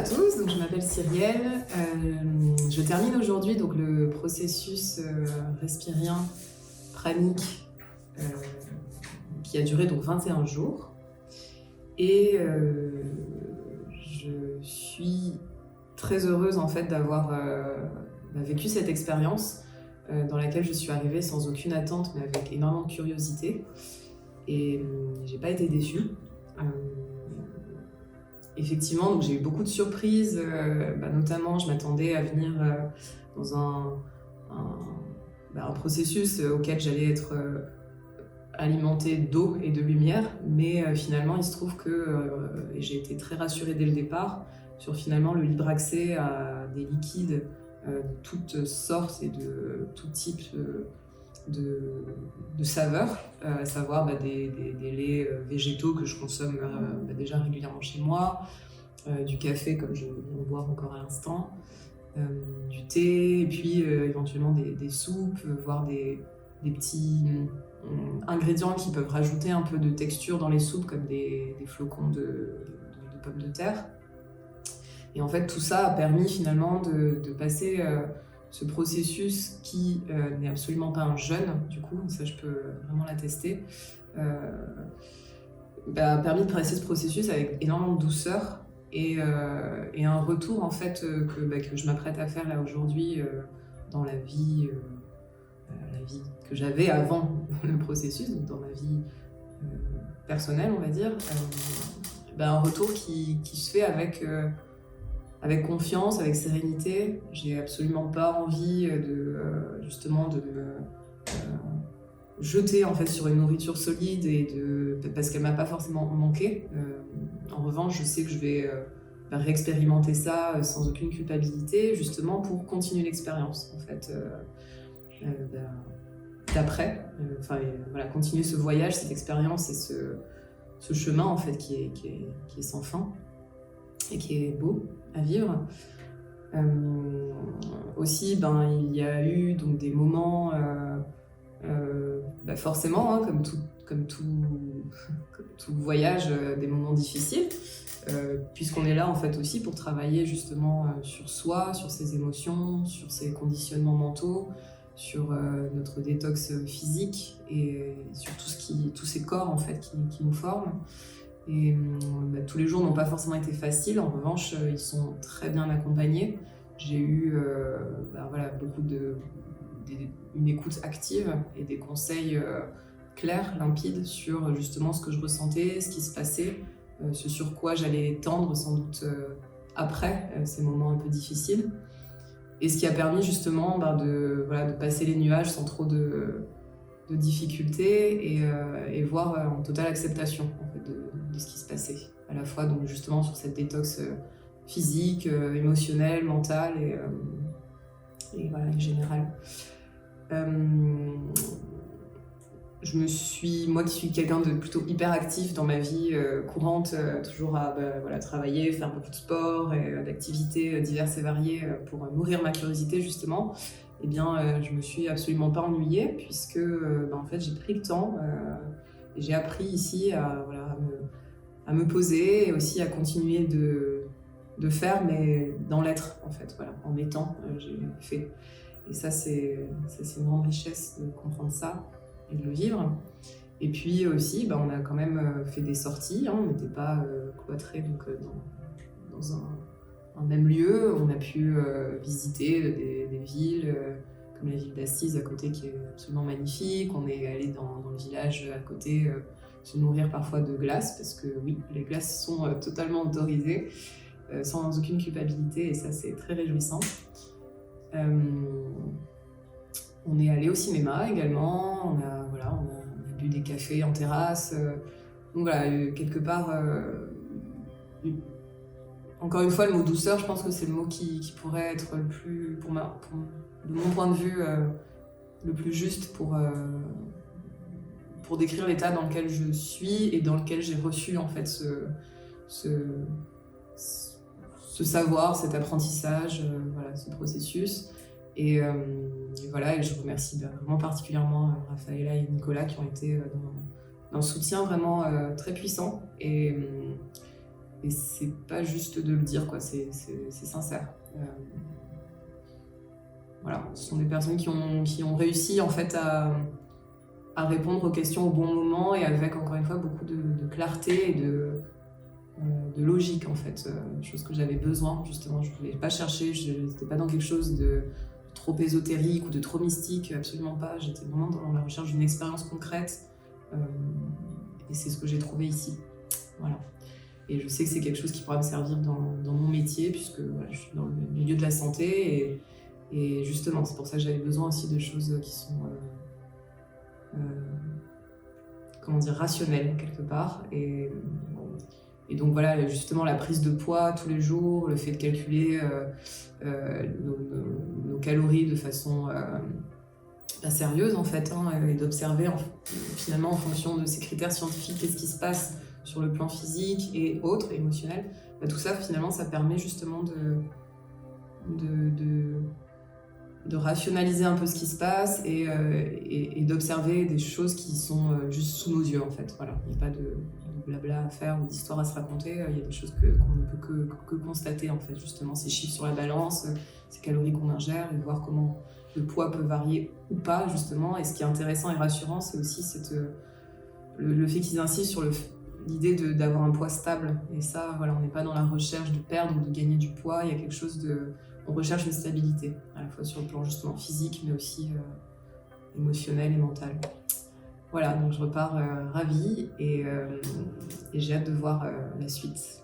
tous, donc je m'appelle Cyrielle. Je termine aujourd'hui donc le processus respirien pranique qui a duré donc 21 jours. Et je suis très heureuse en fait d'avoir vécu cette expérience dans laquelle je suis arrivée sans aucune attente mais avec énormément de curiosité. Et j'ai pas été déçue. Effectivement, donc j'ai eu beaucoup de surprises, notamment je m'attendais à venir dans un processus auquel j'allais être alimentée d'eau et de lumière, mais finalement il se trouve que et j'ai été très rassurée dès le départ sur finalement le libre accès à des liquides de toutes sortes et de tout type de saveurs, à savoir des laits végétaux que je consomme déjà régulièrement chez moi, du café comme je viens de boire encore à l'instant, du thé, et puis éventuellement des soupes, voire des petits ingrédients qui peuvent rajouter un peu de texture dans les soupes comme des flocons de pommes de terre. Et en fait tout ça a permis finalement de passer ce processus qui n'est absolument pas un jeûne, du coup, ça je peux vraiment l'attester, a permis de passer ce processus avec énormément de douceur et un retour en fait que je m'apprête à faire là aujourd'hui dans la vie que j'avais avant le processus, donc dans ma vie personnelle on va dire, un retour qui se fait avec confiance, avec sérénité. J'ai absolument pas envie justement de me jeter en fait sur une nourriture solide parce qu'elle m'a pas forcément manqué. En revanche, je sais que je vais réexpérimenter ça sans aucune culpabilité, justement pour continuer l'expérience en fait d'après. Continuer ce voyage, cette expérience et ce chemin en fait qui est sans fin et qui est beau à vivre. Aussi, il y a eu donc des moments, forcément, hein, comme tout voyage, des moments difficiles, puisqu'on est là en fait aussi pour travailler justement sur soi, sur ses émotions, sur ses conditionnements mentaux, sur notre détox physique et sur tous ces corps en fait qui nous forment. Et tous les jours n'ont pas forcément été faciles, en revanche ils sont très bien accompagnés. J'ai eu beaucoup une écoute active et des conseils clairs, limpides sur justement ce que je ressentais, ce qui se passait, ce sur quoi j'allais tendre sans doute après ces moments un peu difficiles. Et ce qui a permis justement de passer les nuages sans trop de difficultés et voir en totale acceptation en fait, de ce qui se passait. À la fois donc justement sur cette détox physique, émotionnelle, mentale et générale. Moi qui suis quelqu'un de plutôt hyper actif dans ma vie courante, toujours à travailler, faire beaucoup de sport et d'activités diverses et variées pour nourrir ma curiosité justement, je me suis absolument pas ennuyée puisque en fait j'ai pris le temps et j'ai appris ici à me poser et aussi à continuer de faire, mais dans l'être en fait, en étant, j'ai fait. Et ça c'est une grande richesse de comprendre ça et de le vivre. Et puis aussi, on a quand même fait des sorties, hein, on n'était pas cloîtrés dans un même lieu. On a pu visiter des villes comme la ville d'Assise à côté qui est absolument magnifique. On est allé dans le village à côté se nourrir parfois de glace, parce que oui, les glaces sont totalement autorisées, sans aucune culpabilité, et ça c'est très réjouissant. On est allé au cinéma également, on a bu des cafés en terrasse. Donc quelque part, encore une fois, le mot douceur, je pense que c'est le mot qui pourrait être le plus, de mon point de vue, le plus juste pour décrire l'état dans lequel je suis et dans lequel j'ai reçu en fait ce savoir, cet apprentissage, ce processus. Et je remercie vraiment particulièrement Raphaëlla et Nicolas qui ont été dans un soutien vraiment très puissant. Et Et c'est pas juste de le dire, quoi, c'est sincère. Voilà, ce sont des personnes qui ont réussi en fait à répondre aux questions au bon moment et avec, encore une fois, beaucoup de clarté et de logique, en fait. Chose que j'avais besoin, justement. Je voulais pas chercher, je n'étais pas dans quelque chose de trop ésotérique ou de trop mystique, absolument pas. J'étais vraiment dans la recherche d'une expérience concrète. Et c'est ce que j'ai trouvé ici. Voilà. Et je sais que c'est quelque chose qui pourra me servir dans mon métier, puisque voilà, je suis dans le milieu de la santé. Et justement, c'est pour ça que j'avais besoin aussi de choses qui sont comment dire, rationnelles, quelque part. Et donc voilà, justement, la prise de poids tous les jours, le fait de calculer nos calories de façon sérieuse, en fait, hein, et d'observer finalement en fonction de ces critères scientifiques qu'est-ce qui se passe sur le plan physique et autres, émotionnel. Bah, tout ça, finalement, ça permet justement de rationaliser un peu ce qui se passe et d'observer des choses qui sont juste sous nos yeux, en fait. Voilà, il n'y a pas de blabla à faire ou d'histoire à se raconter. Il y a des choses qu'on ne peut que constater, en fait, justement, ces chiffres sur la balance, ces calories qu'on ingère et voir comment le poids peut varier ou pas, justement. Et ce qui est intéressant et rassurant, c'est aussi le fait qu'ils insistent sur l'idée d'avoir un poids stable. Et ça, voilà, on n'est pas dans la recherche de perdre ou de gagner du poids. Il y a quelque chose on recherche une stabilité, à la fois sur le plan justement physique, mais aussi émotionnel et mental. Voilà, donc je repars ravie et j'ai hâte de voir la suite.